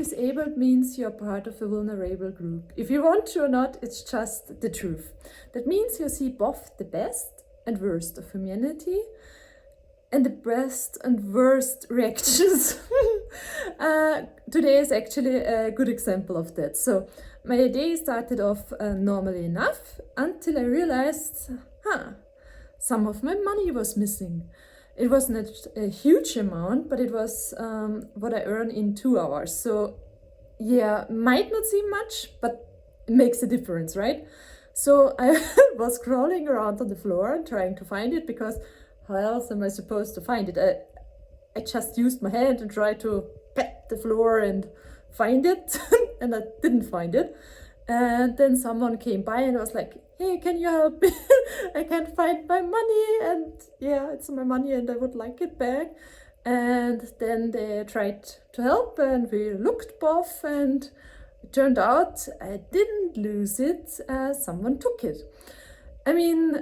disabled means you're part of a vulnerable group. If you want to or not, it's just the truth. That means you see both the best and worst of humanity and the best and worst reactions. Today is actually a good example of that. So my day started off normally enough until I realized, some of my money was missing. It wasn't a huge amount, but it was what I earn in 2 hours. So yeah, might not seem much, but it makes a difference, right? So I was crawling around on the floor and trying to find it, because how else am I supposed to find it? I just used my hand and tried to pat the floor and find it, and I didn't find it. And then someone came by and was like, hey, can you help me? I can't find my money, and yeah, it's my money and I would like it back. And then they tried to help and we looked both, and it turned out I didn't lose it, someone took it. I mean,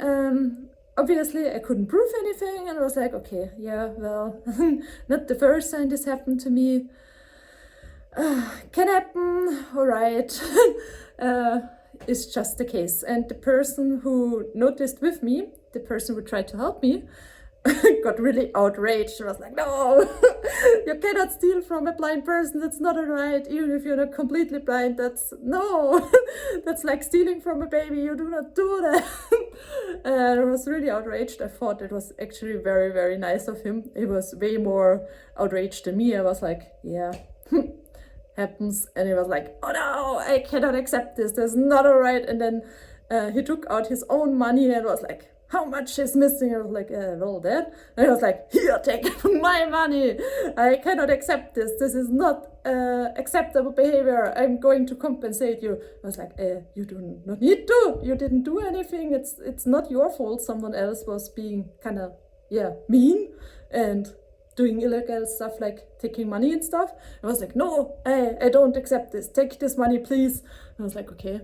obviously I couldn't prove anything, and I was like, okay, yeah, well, not the first time this happened to me. Can happen, all right. It's just the case. And the person who noticed with me, the person who tried to help me, got really outraged. She was like, no, you cannot steal from a blind person. That's not alright. Even if you're not completely blind, that's that's like stealing from a baby. You do not do that. And I was really outraged. I thought it was actually very, very nice of him. He was way more outraged than me. I was like, yeah, happens. And he was like, oh no, I cannot accept this. That's not alright. And then he took out his own money and was like, how much is missing? I was like, well, that. And he was like, here, take my money. I cannot accept this. This is not acceptable behavior. I'm going to compensate you. I was like, you do not need to. You didn't do anything. It's not your fault. Someone else was being kind of, mean and doing illegal stuff like taking money and stuff. I was like, no, I don't accept this. Take this money, please. And I was like, okay.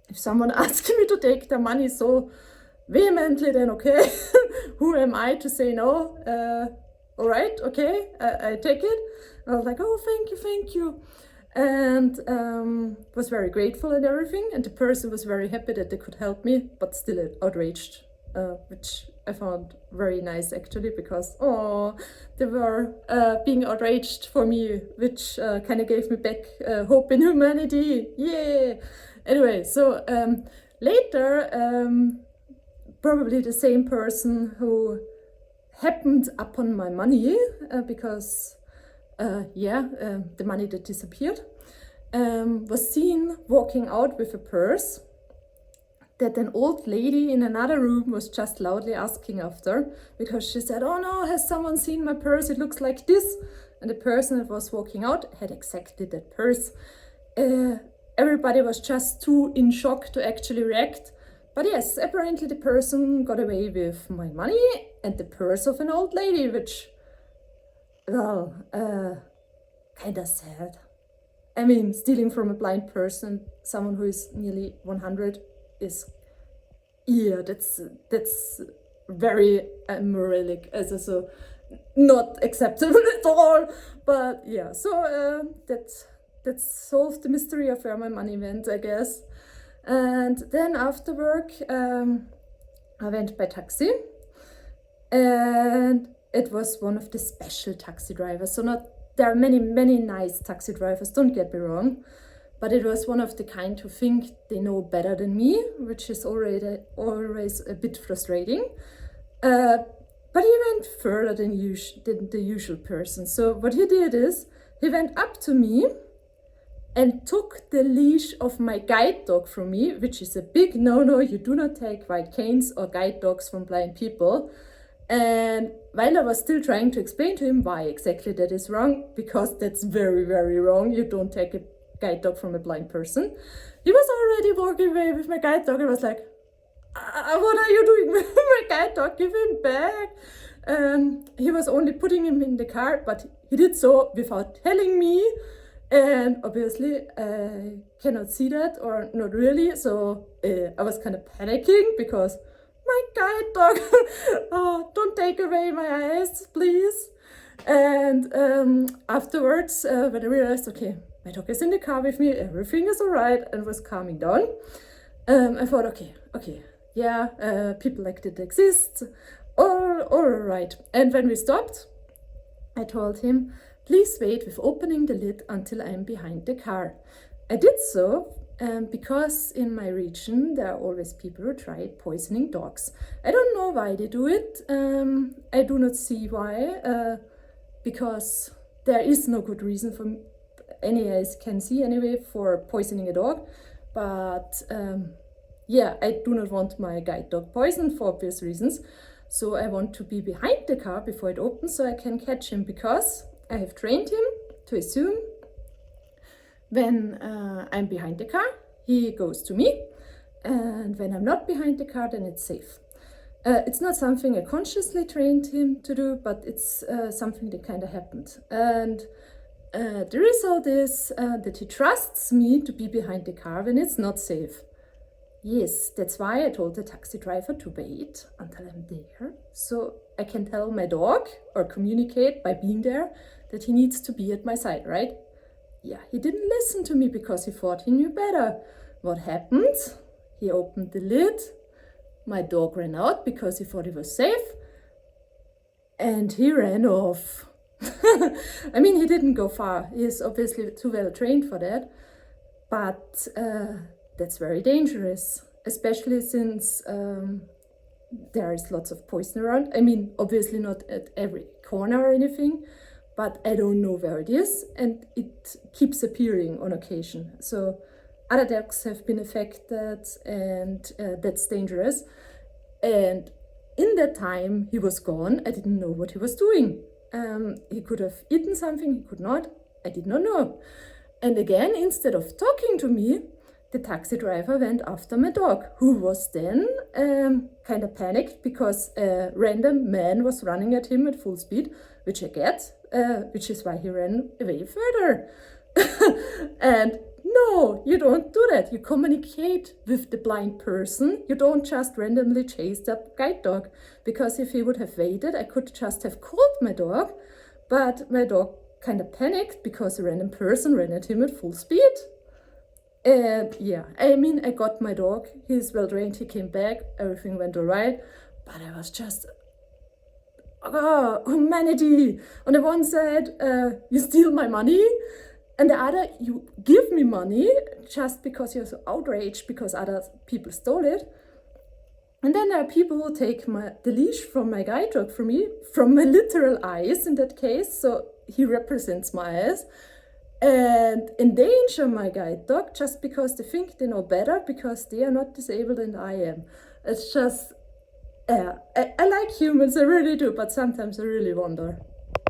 If someone asks me to take their money so vehemently, then okay. Who am I to say no? All right, okay, I take it. And I was like, oh, thank you. And was very grateful and everything. And the person was very happy that they could help me, but still outraged, which I found very nice actually, because they were being outraged for me, which kind of gave me back hope in humanity. Yeah. Anyway, so later, probably the same person who happened upon my money, because the money that disappeared, was seen walking out with a purse that an old lady in another room was just loudly asking after, because she said, oh no, has someone seen my purse? It looks like this. And the person that was walking out had exactly that purse. Everybody was just too in shock to actually react. But yes, apparently the person got away with my money and the purse of an old lady, which, well, kind of sad. I mean, stealing from a blind person, someone who is nearly 100, is, that's very moralic, so not acceptable at all. But yeah, so that solved the mystery of where my money went, I guess. And then after work, I went by taxi, and it was one of the special taxi drivers. So there are many nice taxi drivers, don't get me wrong, but it was one of the kind who think they know better than me, which is always a bit frustrating. But he went further than the usual person. So what he did is, he went up to me and took the leash of my guide dog from me, which is a big no-no. You do not take white canes or guide dogs from blind people. And while I was still trying to explain to him why exactly that is wrong, because that's very, very wrong. You don't take a guide dog from a blind person. He was already walking away with my guide dog. I was like, what are you doing with my guide dog? Give him back. He was only putting him in the car, but he did so without telling me. And obviously I cannot see that, or not really, so I was kind of panicking, because my guide dog, oh, don't take away my eyes, please. And afterwards, when I realized, okay, my dog is in the car with me, everything is all right, and was calming down, I thought, okay, yeah, people like that exist, all right. And when we stopped, I told him, please wait with opening the lid until I'm behind the car. I did so because in my region there are always people who try poisoning dogs. I don't know why they do it. I do not see why, because there is no good reason for any, as you can see anyway, for poisoning a dog. But yeah, I do not want my guide dog poisoned for obvious reasons. So I want to be behind the car before it opens so I can catch him, because I have trained him to assume when I'm behind the car, he goes to me. And when I'm not behind the car, then it's safe. It's not something I consciously trained him to do, but it's something that kind of happened. And the result is that he trusts me to be behind the car when it's not safe. Yes, that's why I told the taxi driver to wait until I'm there, so I can tell my dog or communicate by being there that he needs to be at my side, right? Yeah, he didn't listen to me because he thought he knew better. What happened? He opened the lid, my dog ran out because he thought he was safe, and he ran off. I mean, he didn't go far. He is obviously too well trained for that, but that's very dangerous, especially since there is lots of poison around. I mean, obviously not at every corner or anything, but I don't know where it is, and it keeps appearing on occasion. So other dogs have been affected, and that's dangerous. And in that time he was gone, I didn't know what he was doing. He could have eaten something, he could not, I did not know. And again, instead of talking to me, the taxi driver went after my dog, who was then kind of panicked because a random man was running at him at full speed, which I get, which is why he ran away further. And no, you don't do that. You communicate with the blind person. You don't just randomly chase that guide dog, because if he would have waited, I could just have called my dog, but my dog kind of panicked because a random person ran at him at full speed. And yeah, I mean, I got my dog, he's well trained, he came back, everything went all right, but I was just, oh, humanity. On the one side, you steal my money, and the other, you give me money just because you're so outraged because other people stole it. And then there are people who take the leash from my guide dog from me, from my literal eyes in that case, so he represents my eyes, and endanger my guide dog just because they think they know better, because they are not disabled and I am. It's just, I like humans, I really do, but sometimes I really wonder.